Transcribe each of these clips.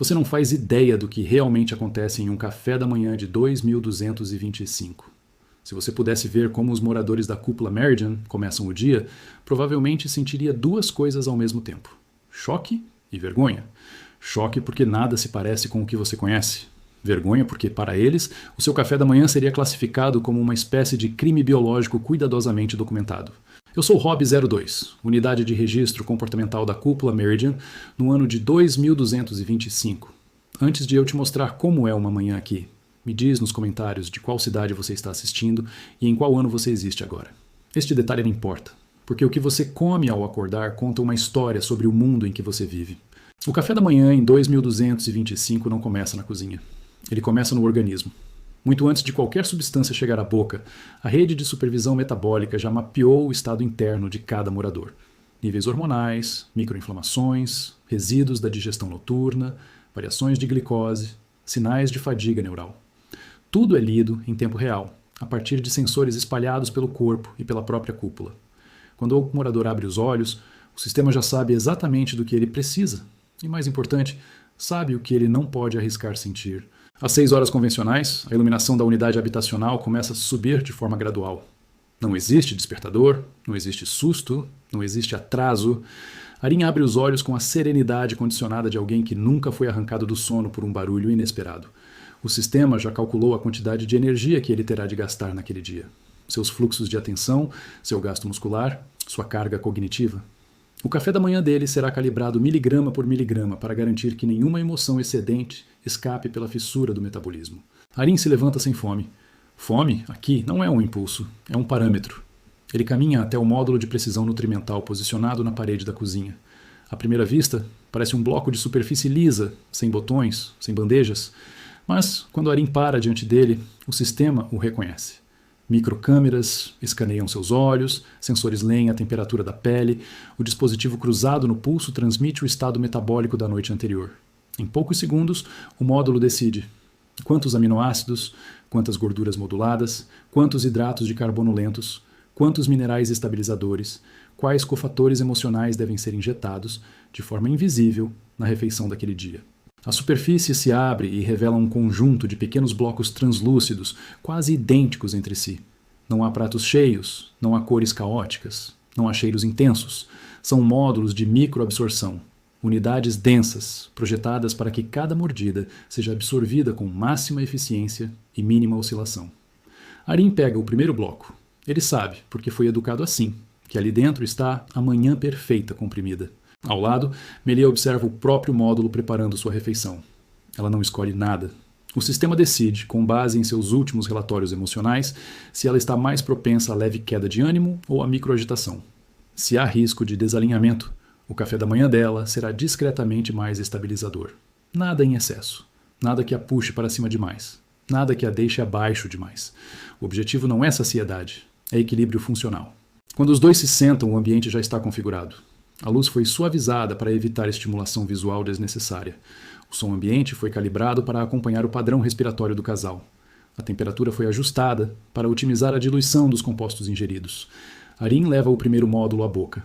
Você não faz ideia do que realmente acontece em um café da manhã de 2225. Se você pudesse ver como os moradores da Cúpula Meridian começam o dia, provavelmente sentiria duas coisas ao mesmo tempo: choque e vergonha. Choque porque nada se parece com o que você conhece. Vergonha porque, para eles, o seu café da manhã seria classificado como uma espécie de crime biológico cuidadosamente documentado. Eu sou Rob02, unidade de registro comportamental da Cúpula Meridian, no ano de 2225. Antes de eu te mostrar como é uma manhã aqui, me diz nos comentários de qual cidade você está assistindo e em qual ano você existe agora. Este detalhe não importa, porque o que você come ao acordar conta uma história sobre o mundo em que você vive. O café da manhã em 2225 não começa na cozinha. Ele começa no organismo. Muito antes de qualquer substância chegar à boca, a rede de supervisão metabólica já mapeou o estado interno de cada morador. Níveis hormonais, microinflamações, resíduos da digestão noturna, variações de glicose, sinais de fadiga neural. Tudo é lido em tempo real, a partir de sensores espalhados pelo corpo e pela própria cúpula. Quando o morador abre os olhos, o sistema já sabe exatamente do que ele precisa e, mais importante, sabe o que ele não pode arriscar sentir. Às 6 horas convencionais, a iluminação da unidade habitacional começa a subir de forma gradual. Não existe despertador, não existe susto, não existe atraso. Arin abre os olhos com a serenidade condicionada de alguém que nunca foi arrancado do sono por um barulho inesperado. O sistema já calculou a quantidade de energia que ele terá de gastar naquele dia. Seus fluxos de atenção, seu gasto muscular, sua carga cognitiva. O café da manhã dele será calibrado miligrama por miligrama para garantir que nenhuma emoção excedente escape pela fissura do metabolismo. Arin se levanta sem fome. Fome, aqui, não é um impulso, é um parâmetro. Ele caminha até o módulo de precisão nutrimental posicionado na parede da cozinha. À primeira vista, parece um bloco de superfície lisa, sem botões, sem bandejas. Mas, quando Arin para diante dele, o sistema o reconhece. Microcâmeras escaneiam seus olhos, sensores leem a temperatura da pele, o dispositivo cruzado no pulso transmite o estado metabólico da noite anterior. Em poucos segundos, o módulo decide quantos aminoácidos, quantas gorduras moduladas, quantos hidratos de carbono lentos, quantos minerais estabilizadores, quais cofatores emocionais devem ser injetados, de forma invisível, na refeição daquele dia. A superfície se abre e revela um conjunto de pequenos blocos translúcidos, quase idênticos entre si. Não há pratos cheios, não há cores caóticas, não há cheiros intensos. São módulos de microabsorção, unidades densas, projetadas para que cada mordida seja absorvida com máxima eficiência e mínima oscilação. Arin pega o primeiro bloco. Ele sabe, porque foi educado assim, que ali dentro está a manhã perfeita comprimida. Ao lado, Melia observa o próprio módulo preparando sua refeição. Ela não escolhe nada. O sistema decide, com base em seus últimos relatórios emocionais, se ela está mais propensa a leve queda de ânimo ou a microagitação. Se há risco de desalinhamento, o café da manhã dela será discretamente mais estabilizador. Nada em excesso. Nada que a puxe para cima demais. Nada que a deixe abaixo demais. O objetivo não é saciedade, é equilíbrio funcional. Quando os dois se sentam, o ambiente já está configurado. A luz foi suavizada para evitar estimulação visual desnecessária. O som ambiente foi calibrado para acompanhar o padrão respiratório do casal. A temperatura foi ajustada para otimizar a diluição dos compostos ingeridos. Arin leva o primeiro módulo à boca.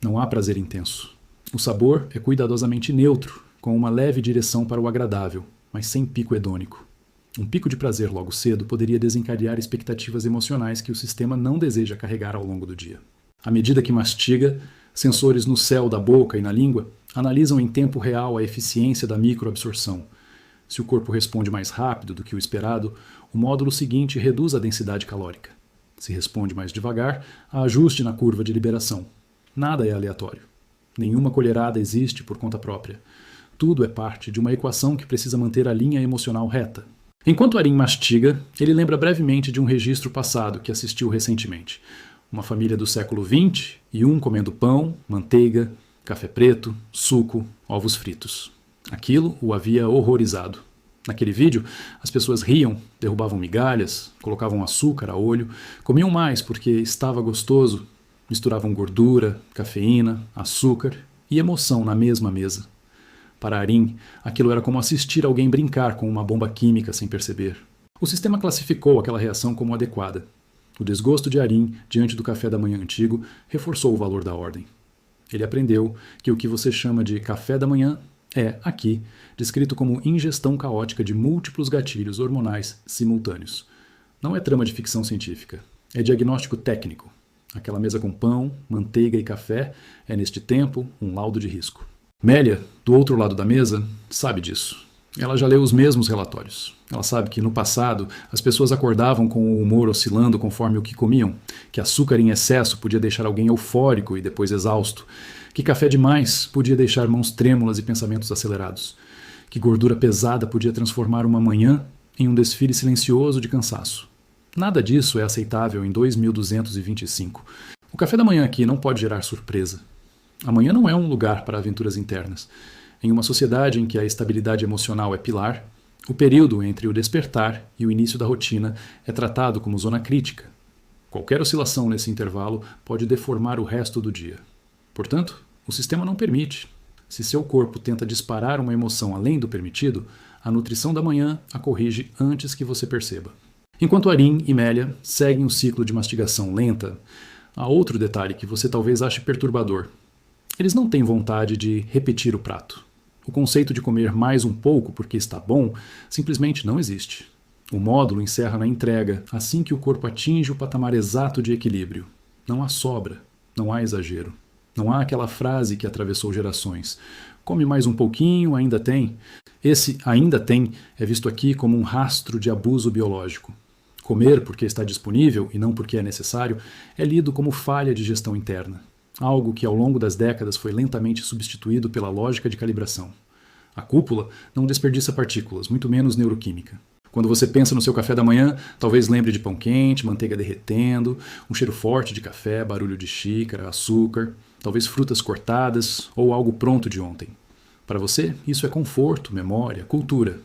Não há prazer intenso. O sabor é cuidadosamente neutro, com uma leve direção para o agradável, mas sem pico hedônico. Um pico de prazer logo cedo poderia desencadear expectativas emocionais que o sistema não deseja carregar ao longo do dia. À medida que mastiga, sensores no céu da boca e na língua analisam em tempo real a eficiência da microabsorção. Se o corpo responde mais rápido do que o esperado, o módulo seguinte reduz a densidade calórica. Se responde mais devagar, há ajuste na curva de liberação. Nada é aleatório. Nenhuma colherada existe por conta própria. Tudo é parte de uma equação que precisa manter a linha emocional reta. Enquanto Arin mastiga, ele lembra brevemente de um registro passado que assistiu recentemente. Uma família do século XX e um comendo pão, manteiga, café preto, suco, ovos fritos. Aquilo o havia horrorizado. Naquele vídeo, as pessoas riam, derrubavam migalhas, colocavam açúcar a olho, comiam mais porque estava gostoso, misturavam gordura, cafeína, açúcar e emoção na mesma mesa. Para Arin, aquilo era como assistir alguém brincar com uma bomba química sem perceber. O sistema classificou aquela reação como adequada. O desgosto de Arin diante do café da manhã antigo reforçou o valor da ordem. Ele aprendeu que o que você chama de café da manhã É, aqui, descrito como ingestão caótica de múltiplos gatilhos hormonais simultâneos. Não é trama de ficção científica, é diagnóstico técnico. Aquela mesa com pão, manteiga e café é, neste tempo, um laudo de risco. Mélia, do outro lado da mesa, sabe disso. Ela já leu os mesmos relatórios. Ela sabe que, no passado, as pessoas acordavam com o humor oscilando conforme o que comiam, que açúcar em excesso podia deixar alguém eufórico e depois exausto, que café demais podia deixar mãos trêmulas e pensamentos acelerados, que gordura pesada podia transformar uma manhã em um desfile silencioso de cansaço. Nada disso é aceitável em 2225. O café da manhã aqui não pode gerar surpresa. Amanhã não é um lugar para aventuras internas. Em uma sociedade em que a estabilidade emocional é pilar, o período entre o despertar e o início da rotina é tratado como zona crítica. Qualquer oscilação nesse intervalo pode deformar o resto do dia. Portanto, o sistema não permite. Se seu corpo tenta disparar uma emoção além do permitido, a nutrição da manhã a corrige antes que você perceba. Enquanto Arim e Mélia seguem o ciclo de mastigação lenta, há outro detalhe que você talvez ache perturbador. Eles não têm vontade de repetir o prato. O conceito de comer mais um pouco porque está bom simplesmente não existe. O módulo encerra na entrega assim que o corpo atinge o patamar exato de equilíbrio. Não há sobra, não há exagero. Não há aquela frase que atravessou gerações. Come mais um pouquinho, ainda tem. Esse ainda tem é visto aqui como um rastro de abuso biológico. Comer porque está disponível e não porque é necessário é lido como falha de gestão interna. Algo que ao longo das décadas foi lentamente substituído pela lógica de calibração. A cúpula não desperdiça partículas, muito menos neuroquímica. Quando você pensa no seu café da manhã, talvez lembre de pão quente, manteiga derretendo, um cheiro forte de café, barulho de xícara, açúcar, talvez frutas cortadas ou algo pronto de ontem. Para você, isso é conforto, memória, cultura.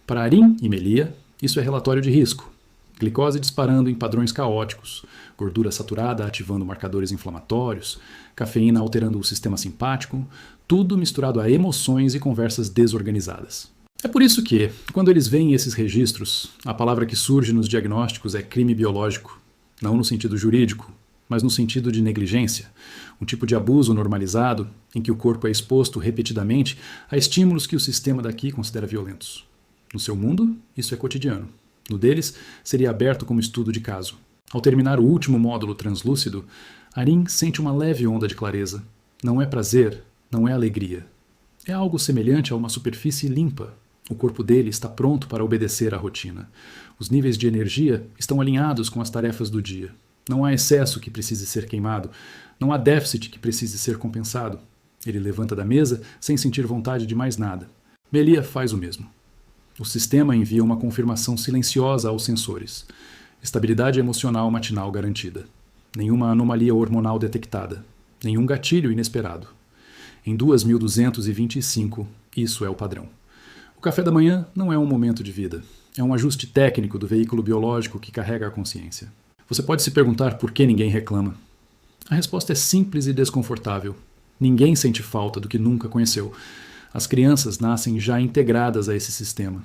Para Arim e Melia, isso é relatório de risco. Glicose disparando em padrões caóticos, gordura saturada ativando marcadores inflamatórios, cafeína alterando o sistema simpático, tudo misturado a emoções e conversas desorganizadas. É por isso que, quando eles veem esses registros, a palavra que surge nos diagnósticos é crime biológico, não no sentido jurídico, mas no sentido de negligência, um tipo de abuso normalizado em que o corpo é exposto repetidamente a estímulos que o sistema daqui considera violentos. No seu mundo, isso é cotidiano. No deles, seria aberto como estudo de caso. Ao terminar o último módulo translúcido, Arim sente uma leve onda de clareza. Não é prazer, não é alegria. É algo semelhante a uma superfície limpa. O corpo dele está pronto para obedecer à rotina. Os níveis de energia estão alinhados com as tarefas do dia. Não há excesso que precise ser queimado. Não há déficit que precise ser compensado. Ele levanta da mesa sem sentir vontade de mais nada. Melia faz o mesmo. O sistema envia uma confirmação silenciosa aos sensores. Estabilidade emocional matinal garantida. Nenhuma anomalia hormonal detectada. Nenhum gatilho inesperado. Em 2225, isso é o padrão. O café da manhã não é um momento de vida. É um ajuste técnico do veículo biológico que carrega a consciência. Você pode se perguntar por que ninguém reclama. A resposta é simples e desconfortável. Ninguém sente falta do que nunca conheceu. As crianças nascem já integradas a esse sistema.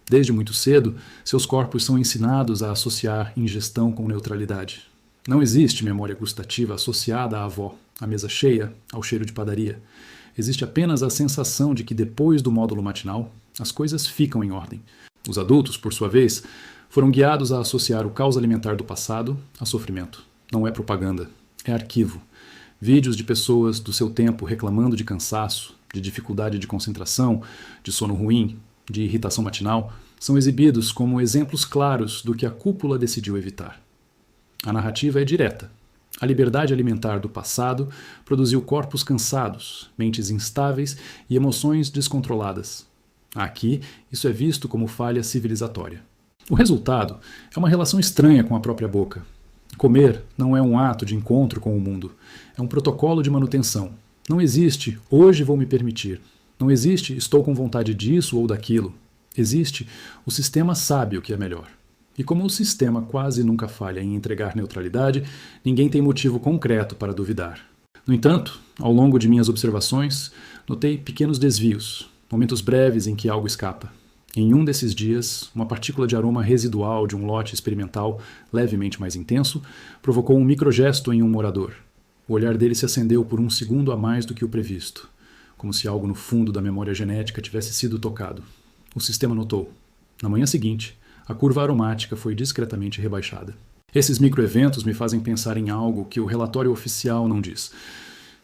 Desde muito cedo, seus corpos são ensinados a associar ingestão com neutralidade. Não existe memória gustativa associada à avó, à mesa cheia, ao cheiro de padaria. Existe apenas a sensação de que depois do módulo matinal, as coisas ficam em ordem. Os adultos, por sua vez, foram guiados a associar o caos alimentar do passado a sofrimento. Não é propaganda, é arquivo. Vídeos de pessoas do seu tempo reclamando de cansaço, de dificuldade de concentração, de sono ruim, de irritação matinal, são exibidos como exemplos claros do que a cúpula decidiu evitar. A narrativa é direta. A liberdade alimentar do passado produziu corpos cansados, mentes instáveis e emoções descontroladas. Aqui, isso é visto como falha civilizatória. O resultado é uma relação estranha com a própria boca. Comer não é um ato de encontro com o mundo, é um protocolo de manutenção. Não existe, hoje vou me permitir. Não existe, estou com vontade disso ou daquilo. Existe, o sistema sabe o que é melhor. E como o sistema quase nunca falha em entregar neutralidade, ninguém tem motivo concreto para duvidar. No entanto, ao longo de minhas observações, notei pequenos desvios, momentos breves em que algo escapa. Em um desses dias, uma partícula de aroma residual de um lote experimental levemente mais intenso provocou um microgesto em um morador. O olhar dele se acendeu por um segundo a mais do que o previsto. como se algo no fundo da memória genética tivesse sido tocado. O sistema notou. Na manhã seguinte, a curva aromática foi discretamente rebaixada. Esses microeventos me fazem pensar em algo que o relatório oficial não diz.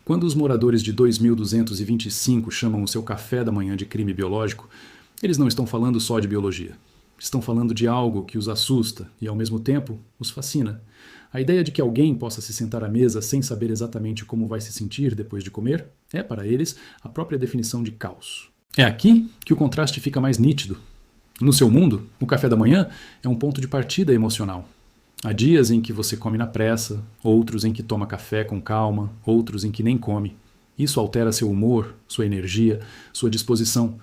Quando os moradores de 2225 chamam o seu café da manhã de crime biológico, eles não estão falando só de biologia. Estão falando de algo que os assusta e, ao mesmo tempo, os fascina. A ideia de que alguém possa se sentar à mesa sem saber exatamente como vai se sentir depois de comer é, para eles, a própria definição de caos. É aqui que o contraste fica mais nítido. No seu mundo, o café da manhã é um ponto de partida emocional. Há dias em que você come na pressa, outros em que toma café com calma, outros em que nem come. Isso altera seu humor, sua energia, sua disposição.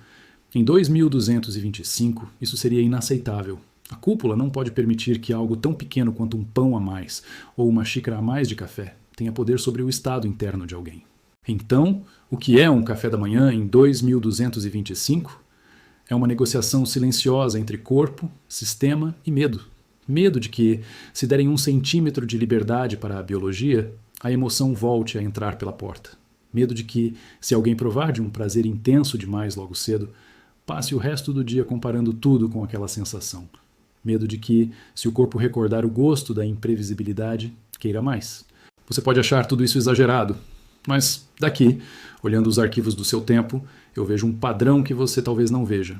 Em 2225, isso seria inaceitável. A cúpula não pode permitir que algo tão pequeno quanto um pão a mais ou uma xícara a mais de café tenha poder sobre o estado interno de alguém. Então, o que é um café da manhã em 2225? É uma negociação silenciosa entre corpo, sistema e medo. Medo de que, se derem 1 centímetro de liberdade para a biologia, a emoção volte a entrar pela porta. Medo de que, se alguém provar de um prazer intenso demais logo cedo, passe o resto do dia comparando tudo com aquela sensação. Medo de que, se o corpo recordar o gosto da imprevisibilidade, queira mais. Você pode achar tudo isso exagerado, mas daqui, olhando os arquivos do seu tempo, eu vejo um padrão que você talvez não veja.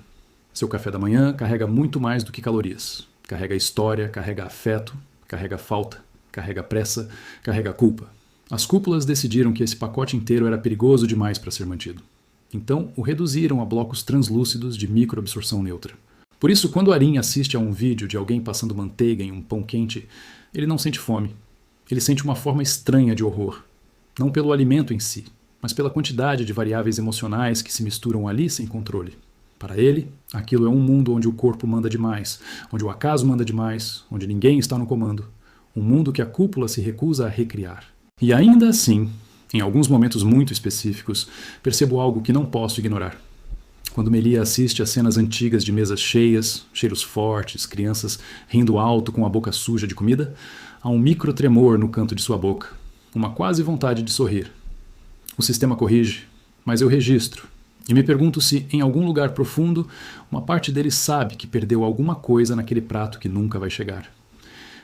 Seu café da manhã carrega muito mais do que calorias. Carrega história, carrega afeto, carrega falta, carrega pressa, carrega culpa. As cúpulas decidiram que esse pacote inteiro era perigoso demais para ser mantido. Então, o reduziram a blocos translúcidos de microabsorção neutra. Por isso, quando Arin assiste a um vídeo de alguém passando manteiga em um pão quente, ele não sente fome. Ele sente uma forma estranha de horror. Não pelo alimento em si, mas pela quantidade de variáveis emocionais que se misturam ali sem controle. Para ele, aquilo é um mundo onde o corpo manda demais, onde o acaso manda demais, onde ninguém está no comando. Um mundo que a cúpula se recusa a recriar. E ainda assim, em alguns momentos muito específicos, percebo algo que não posso ignorar. Quando Melia assiste a cenas antigas de mesas cheias, cheiros fortes, crianças rindo alto com a boca suja de comida, há um microtremor no canto de sua boca, uma quase vontade de sorrir. O sistema corrige, mas eu registro, e me pergunto se, em algum lugar profundo, uma parte dele sabe que perdeu alguma coisa naquele prato que nunca vai chegar.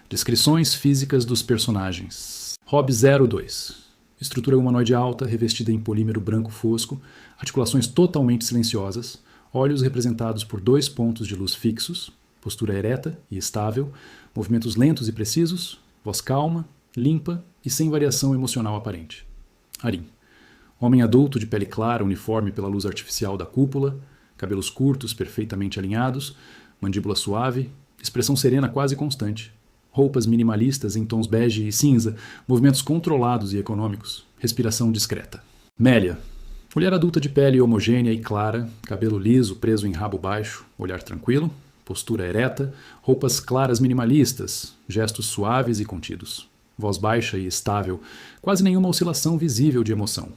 Descrições físicas dos personagens. Rob 02. Estrutura humanoide alta, revestida em polímero branco fosco, articulações totalmente silenciosas, olhos representados por 2 pontos de luz fixos, postura ereta e estável, movimentos lentos e precisos, voz calma, limpa e sem variação emocional aparente. Arin. Homem adulto de pele clara, uniforme pela luz artificial da cúpula, cabelos curtos, perfeitamente alinhados, mandíbula suave, expressão serena quase constante. Roupas minimalistas em tons bege e cinza, movimentos controlados e econômicos, respiração discreta. Melia. Mulher adulta de pele homogênea e clara, cabelo liso preso em rabo baixo, olhar tranquilo, postura ereta, roupas claras minimalistas, gestos suaves e contidos. Voz baixa e estável, quase nenhuma oscilação visível de emoção.